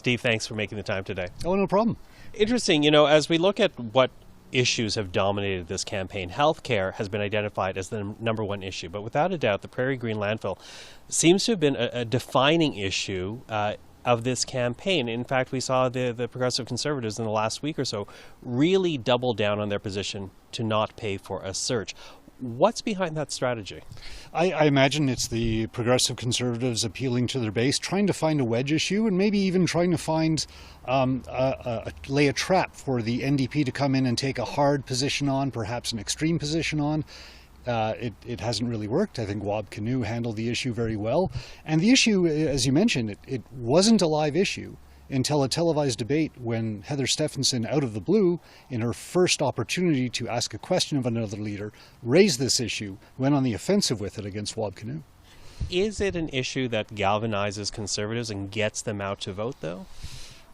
Steve, thanks for making the time today. Oh, no problem. Interesting, as we look at what issues have dominated this campaign, healthcare has been identified as the number one issue. But without a doubt, the Prairie Green landfill seems to have been a defining issue of this campaign. In fact, we saw the Progressive Conservatives in the last week or so really double down on their position to not pay for a search. What's behind that strategy? I imagine it's the Progressive Conservatives appealing to their base, trying to find a wedge issue, and maybe even trying to find lay a trap for the NDP to come in and take a hard position on, perhaps an extreme position on. It hasn't really worked. I think Wab Kinew handled the issue very well. And the issue, as you mentioned, it wasn't a live issue until a televised debate when Heather Stephenson, out of the blue, in her first opportunity to ask a question of another leader, raised this issue, went on the offensive with it against Wab Kinew. Is it an issue that galvanizes Conservatives and gets them out to vote, though?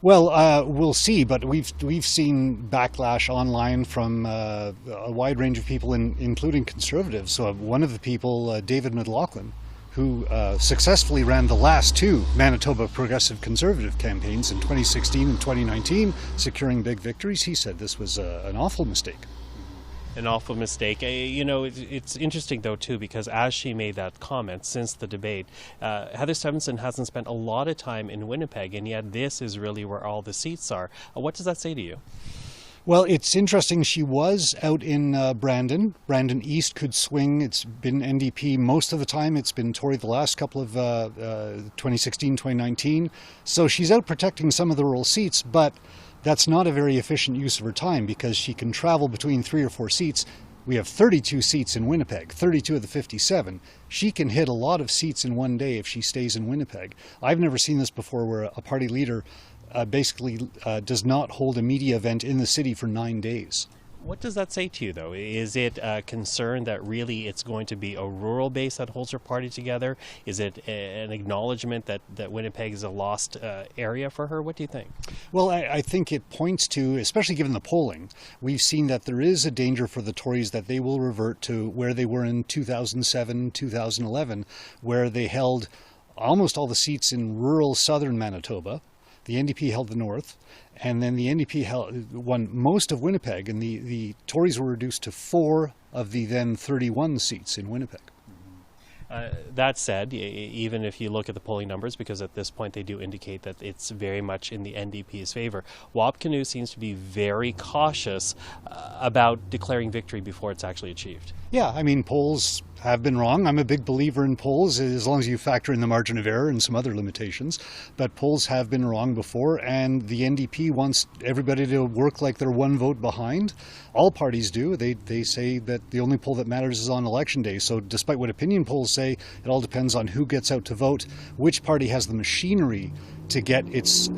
Well, we'll see, but we've seen backlash online from a wide range of people, including Conservatives. So one of the people, David McLaughlin, who successfully ran the last two Manitoba Progressive Conservative campaigns in 2016 and 2019, securing big victories, he said this was an awful mistake. An awful mistake. It's interesting, though, too, because as she made that comment since the debate, Heather Stephenson hasn't spent a lot of time in Winnipeg, and yet this is really where all the seats are. What does that say to you? Well, it's interesting. She was out in Brandon. Brandon East could swing. It's been NDP most of the time. It's been Tory the last couple of 2016, 2019. So she's out protecting some of the rural seats, but that's not a very efficient use of her time because she can travel between 3 or 4 seats. We have 32 seats in Winnipeg, 32 of the 57. She can hit a lot of seats in one day if she stays in Winnipeg. I've never seen this before where a party leader basically does not hold a media event in the city for 9 days. What does that say to you, though? Is it a concern that really it's going to be a rural base that holds her party together? Is it an acknowledgement that Winnipeg is a lost area for her? What do you think? Well, I think it points to, especially given the polling, we've seen that there is a danger for the Tories that they will revert to where they were in 2007, 2011, where they held almost all the seats in rural southern Manitoba. The NDP held the north, and then the NDP won most of Winnipeg, and the Tories were reduced to 4 of the then 31 seats in Winnipeg. That said, even if you look at the polling numbers, because at this point they do indicate that it's very much in the NDP's favor, Wab Kinew seems to be very cautious about declaring victory before it's actually achieved. Yeah, I mean, polls have been wrong. I'm a big believer in polls, as long as you factor in the margin of error and some other limitations. But polls have been wrong before, and the NDP wants everybody to work like they're 1 vote behind. All parties do. They say that the only poll that matters is on election day. So despite what opinion polls say, it all depends on who gets out to vote, which party has the machinery to get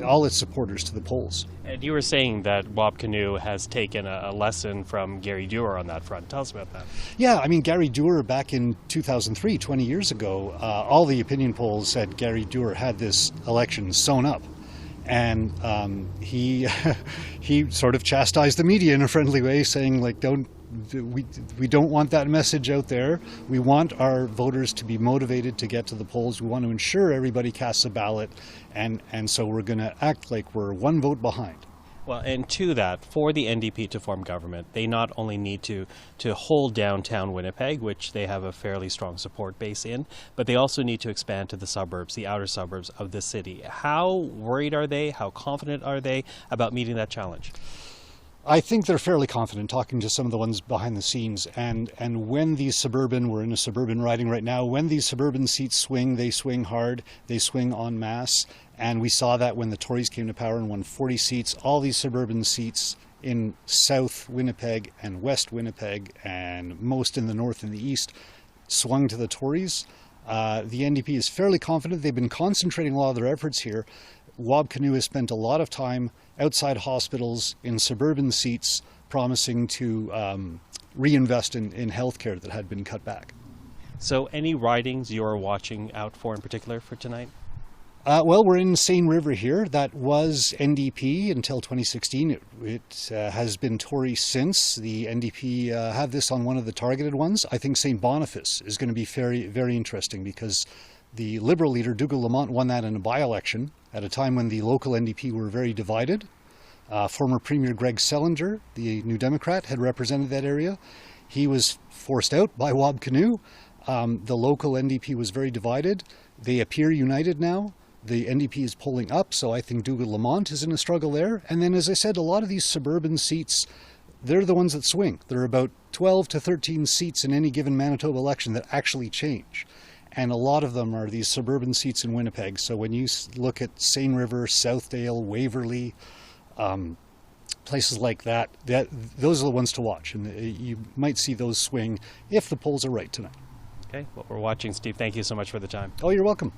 all its supporters to the polls. And you were saying that Wab Kinew has taken a lesson from Gary Dewar on that front. Tell us about that. Yeah, I mean, Gary Dewar back in 2003, 20 years ago, all the opinion polls said Gary Dewar had this election sewn up. And he sort of chastised the media in a friendly way, saying, like, we don't want that message out there. We want our voters to be motivated to get to the polls. We want to ensure everybody casts a ballot, and so we're going to act like we're 1 vote behind. Well, and to that, for the NDP to form government, they not only need to hold downtown Winnipeg, which they have a fairly strong support base in, but they also need to expand to the suburbs, the outer suburbs of the city. How worried are they? How confident are they about meeting that challenge? I think they're fairly confident, talking to some of the ones behind the scenes. And when these suburban, we're in a suburban riding right now, when these suburban seats swing, they swing hard, they swing en masse. And we saw that when the Tories came to power and won 40 seats. All these suburban seats in South Winnipeg and West Winnipeg, and most in the north and the east, swung to the Tories. The NDP is fairly confident. They've been concentrating a lot of their efforts here. Wab Kinew has spent a lot of time outside hospitals in suburban seats promising to reinvest in healthcare that had been cut back. So any ridings you're watching out for in particular for tonight? Well, we're in Seine River here. That was NDP until 2016. It has been Tory since. The NDP have this on one of the targeted ones. I think St. Boniface is going to be very, very interesting because The Liberal leader, Dougal Lamont, won that in a by-election at a time when the local NDP were very divided. Former Premier Greg Selinger, the New Democrat, had represented that area. He was forced out by Wab Kinew. The local NDP was very divided. They appear united now. The NDP is polling up, so I think Dougal Lamont is in a struggle there. And then, as I said, a lot of these suburban seats, they're the ones that swing. There are about 12 to 13 seats in any given Manitoba election that actually change. And a lot of them are these suburban seats in Winnipeg. So when you look at Seine River, Southdale, Waverley, places like that, those are the ones to watch. And you might see those swing if the polls are right tonight. Okay, well, we're watching, Steve. Thank you so much for the time. Oh, you're welcome.